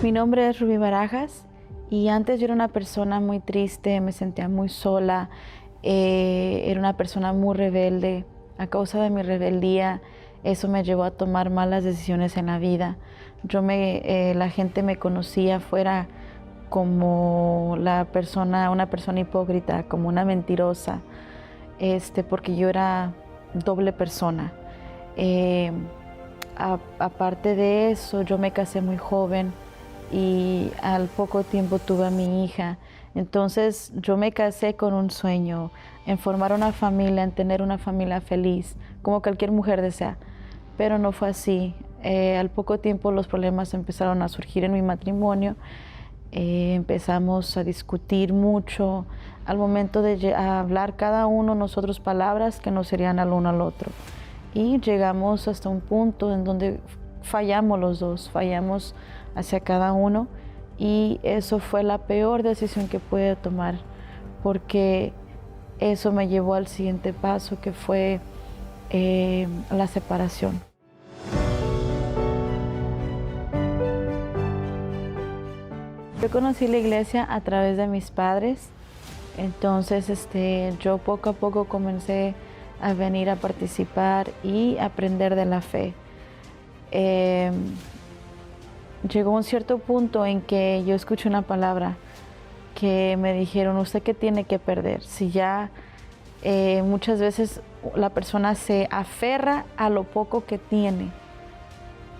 Mi nombre es Rubí Barajas y antes yo era una persona muy triste, me sentía muy sola, era una persona muy rebelde. A causa de mi rebeldía, eso me llevó a tomar malas decisiones en la vida. La gente me conocía fuera como una persona hipócrita, como una mentirosa, porque yo era doble persona. Aparte de eso, yo me casé muy joven y al poco tiempo tuve a mi hija. Entonces yo me casé con un sueño, en formar una familia, en tener una familia feliz, como cualquier mujer desea. Pero no fue así. Al poco tiempo los problemas empezaron a surgir en mi matrimonio. Empezamos a discutir mucho al momento de hablar cada uno nosotros palabras que no serían al uno al otro. Y llegamos hasta un punto en donde fallamos los dos, fallamos hacia cada uno, y eso fue la peor decisión que pude tomar, porque eso me llevó al siguiente paso, que fue la separación. Yo conocí la iglesia a través de mis padres, entonces yo poco a poco comencé a venir a participar y aprender de la fe. Llegó un cierto punto en que yo escuché una palabra que me dijeron: ¿usted qué tiene que perder? Si ya muchas veces la persona se aferra a lo poco que tiene,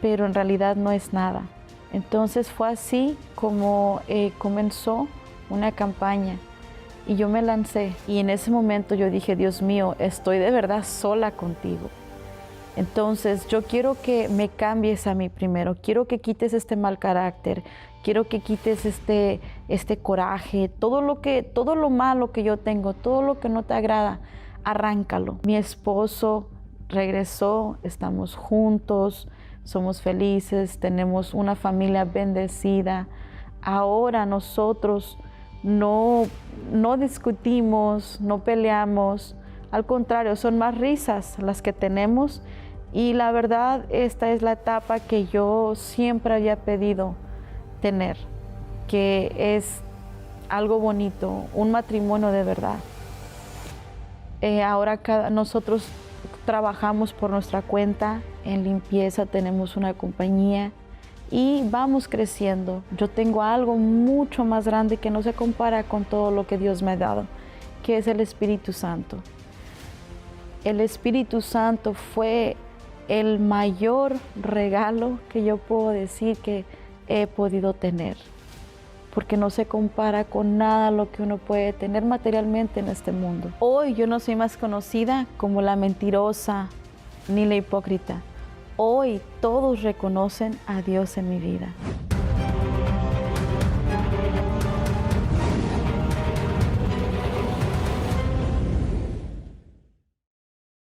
pero en realidad no es nada. Entonces fue así como comenzó una campaña y yo me lancé, y en ese momento yo dije: Dios mío, estoy de verdad sola contigo. Entonces yo quiero que me cambies a mí primero, quiero que quites este mal carácter, quiero que quites este coraje, todo lo malo que yo tengo, todo lo que no te agrada, arráncalo. Mi esposo regresó, estamos juntos, somos felices, tenemos una familia bendecida. Ahora nosotros no discutimos, no peleamos, al contrario, son más risas las que tenemos. Y la verdad, esta es la etapa que yo siempre había pedido tener, que es algo bonito, un matrimonio de verdad. Ahora nosotros trabajamos por nuestra cuenta, en limpieza tenemos una compañía y vamos creciendo. Yo tengo algo mucho más grande que no se compara con todo lo que Dios me ha dado, que es el Espíritu Santo. El Espíritu Santo fue el mayor regalo que yo puedo decir que he podido tener, porque no se compara con nada lo que uno puede tener materialmente en este mundo. Hoy yo no soy más conocida como la mentirosa ni la hipócrita. Hoy todos reconocen a Dios en mi vida.